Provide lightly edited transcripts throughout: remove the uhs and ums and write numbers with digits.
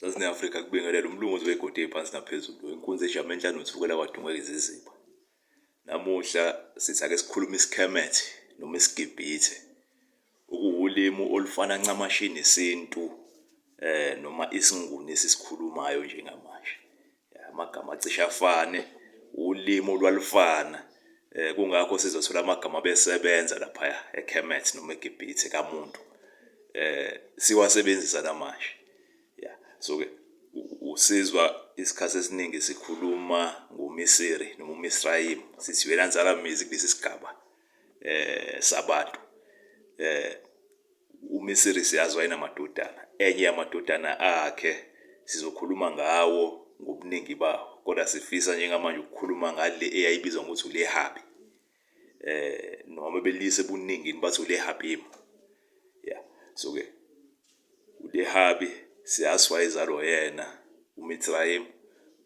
Sasine Afrika kubingelela umlungu ozwegode phansi naphezulu inkunzi ejama enhlanu uthukela kwadungeka izizipho. Namuhla sithi ake sikhuluma isikhemethe noma isigibhithe. Ukuwulimi olufana ncamashi nesintu noma isinguni esisikhulumayo njengamanje. Amagama acishe afane, ulimi olwalufana. Kungakho sizothola amagama besebenza lapha eKhemet noma eGibhithe kamuntu. Siwasebenzisa namanje. So ke usizwa isikhathi esiningi sikhuluma ngoMisiri noma uMizraim sithi wena nzalamizi kulesi sigaba sabantu. UMisiri siyazi wayenamadodana, enye yamadodana akhe sizokhuluma ngawo ngobuningi bawo, kodwa sifisa njengamanje ukukhuluma ngale eyayibizwa ngokuthi uLehabim. Noma belise ebuningini bathi uLehabim. So ke uLehabi siyazi wayezalwa yena uMizraim,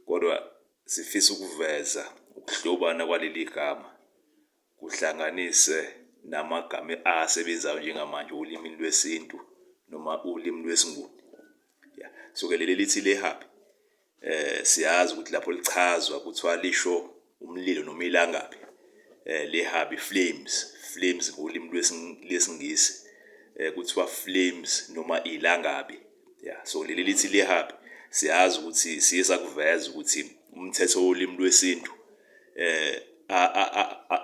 kodwa sifisa ukuveza ukuhlobana kwaleli gama kuhlanganise namagama asebenzayo njengamanje ulimini lwesintu noma ulimi lwesinguni. So ke leli lithi Lehabi siyazi ukuthi lapho lichazwa kuthiwa lisho umlilo noma ilangabi. Lehabi flames ngolimi lwesingisi kuthiwa flames noma ilangabi. So leli lithi Lehabi siyazi ukuthi siye sakuveza ukuthi umthetho wolimi lwesintu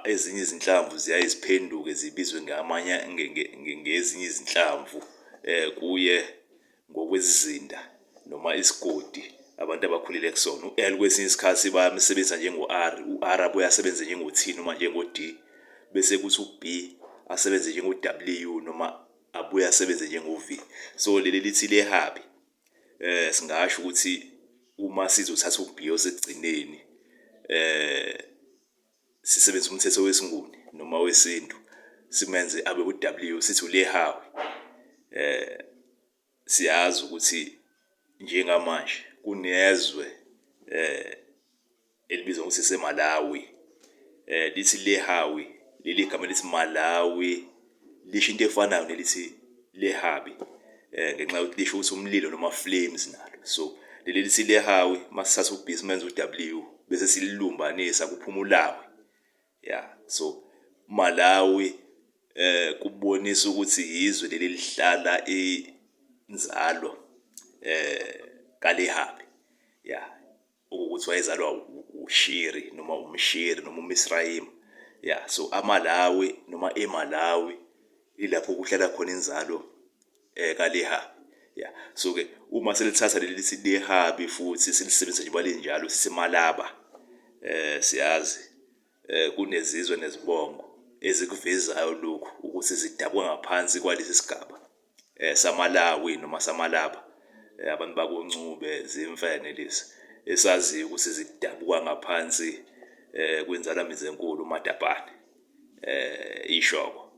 ezinye izinhlamvu ziyayiziphenduke zibizwe ngezinye izinhlamvu kuye ngokwezizinda noma isigodi abantu abakhulile kusona. U-L kwesinye isikhathi bayamsebenzisa njengo-R, u-R abuye asebenze njengo-T noma njengo-D, bese kuthi u-B asebenze njengo-W noma abuye asebenze njengo-V. So leli lithi Lehabi singasho ukuthi uma sizothatha u-B osekugcineni sisebenzisa umthetho wesinguni noma wesintu simenze abe u-W sithi uLehawi. Siyazi ukuthi njengamanje kunezwe elibizwa ngokuthi seMalawi. Lithi Lehawi, leli gama lithi Malawi lisho into efanayo nelithi Lehabi ngenxa yokuthi lisho ukuthi umlilo noma flames nalo. So leli lithi Lehawi masithatha u-B simenze u-W bese silumbanisa kuphuma uLawi. So Malawi kubonisa ukuthi izwe leli lihlala inzalo kaLehabi. Ukuthi wayezalwa uShiri noma uMshiri noma uMizraim. So aMalawi noma eMalawi ilapho kuhlala khona inzalo kaLehabi. So ke uma selithatha leli lithi Lehabi futhi silisebenzisa nje balinjalo sithi Malaba. Siyazi kunezizwe nezibongo ezikuvezayo lokhu ukuthi zidabwa ngaphansi kwalesi sigaba saMalawi noma saMalaba. Abantu bakoNcube zimfene lezi esaziyo ukuthi zidabuka ngaphansi kwenzalamizi enkulu uMadabane, ishoko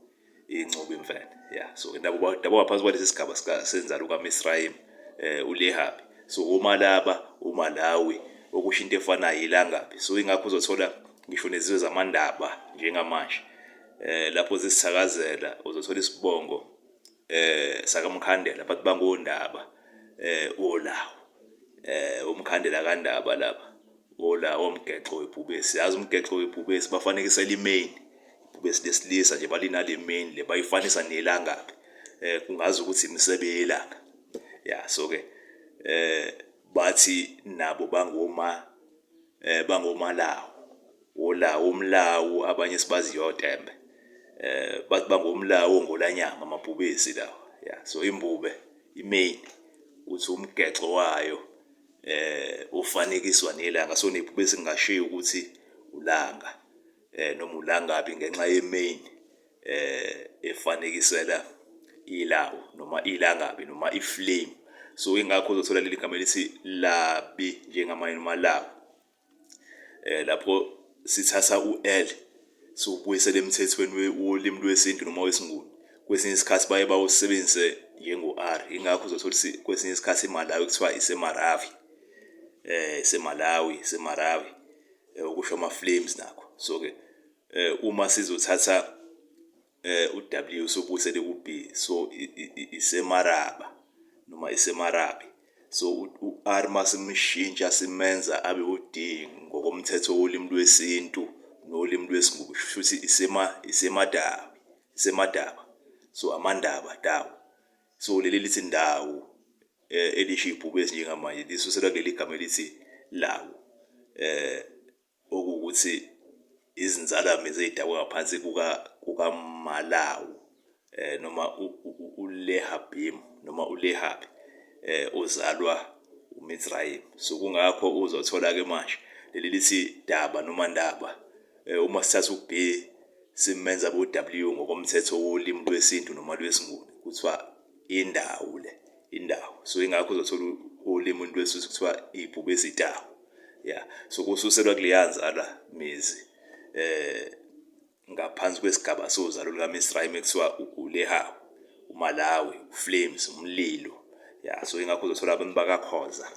iNcube imfene. So dabuka ngaphansi kwalesi sigaba senzalo kaMizraim uLehabi. So uMalaba, uMalawi okusho into efanayo ilangabi. So ingakho uzothola ngisho nezizwe zamandaba njengamanje lapho zisithakazela uzothola isibongo sakaMkhandela bathi bangondaba olawo. Umkhandela kaNdaba lapha olawo umgexo webhubesi. Yazi umgexo webhubesi bafanekisela imain ibhubesi lesilisa nje balinale main le bayifanisa nelangabi. Kungazi ukuthi imisebe yelanga. So ke bathi nabo bangomalawo olawo umlawu abanye sibazi yotembe. Bathi bangomlawo ngolanyama amabhubesi lawo. So imbube imain uthi umgexo wayo ufanekiswa nelanga. So nebhubesi ngingashiya ukuthi ulanga noma ulangabi ngenxa yemain efanekisela ilawo noma ilangabi noma iflame. So ingakho uzothola leli gama lithi labi njengamanye uMalawi. Lapho sithatha u-L sobuyisela emthethweni wolimi lwesintu noma wesinguni. Kwesinye isikhathi baye bawusebenzise njengo-R. Ingakho uzothola kwesinye isikhathi iMalawi kuthiwa iseMarawi. Semarawi okusho ama-flames nakho. So ke uma sizothatha u-W sobuyisele ku-B, so iseMaraba noma iseMarabi. so u-R masimshintsha simenza abe u-D ngokomthetho wolimi lwesintu nolimi lwesiNguni, futhi isemadaba, so amandaba dawo. So leli lithi ndawo elisho ibhubesi njengamanje lisuselwa kuleli gama elithi lawo, okuwukuthi izinzalamizi ezidabwa ngaphansi kukaMalawu, noma uLehabim noma uLehabi, ozalwa uMizraim. So kungakho uzothola-ke manje leli lithi daba noma ndaba, uma sithatha u-B simenza bo-W ngokomthetho wolimi lwesintu noma lwesiNguni, kuthiwa indawo indawo. So ingakho uzothola olimini lwesizwe kuthiwa ibhubesi itawo. Yeah, so kususelwa kuleya nzala mizi ngaphansi kwesigaba sozalo lukaMizraim ekuthiwa uLehawu, uMalawi, uFlames, umlilo. Yeah, so ingakho uzothola abantu bakakhoza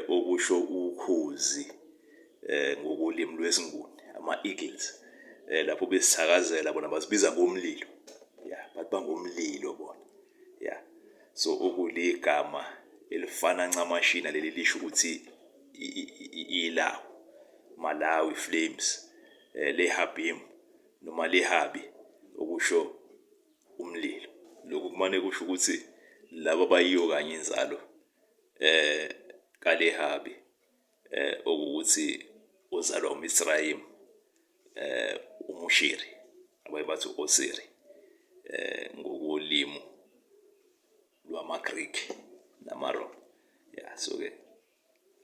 okusho ukhozi ngokolimi lwesiNguni, ama-Eagles, lapho besithakazela bona basibiza ngomlilo. Yeah, bathi bangomlilo bona. Yeah, so okuligama elifana ncamashina leli lisho ukuthi ilawo, Malawi, Flames, Lehabim noma Lehabi, okusho umlilo. Lokhu kumane kusho ukuthi laba bayiyo kanye inzalo kaLehabi, okuwukuthi uzalwa uMizraim, umushiri abayibathi Osiri ngokolimi lwama-Greek namaRoma. Yeah, so-ke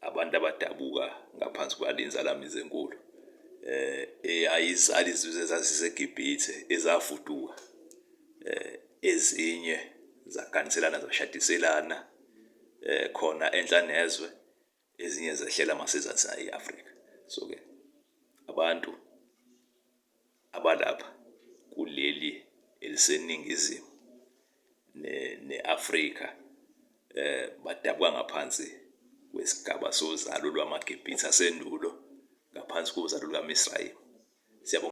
abantu abadabuka ngaphansi kwalinzalamizi enkulu eyayizala izizwe ezaziseGibhithe ezafuduka, ezinye zaganiselana zashadiselana khona enhla nezwe, ezinye zehlela masezansi e-Afrika. So-ke abantu abalapha kuleli eliseningizimu ne-Afrika badabuka ngaphansi kwesigaba sozalo lwamaGibhithe asendulo ngaphansi kozalo lukaMizraim. Siyabonga.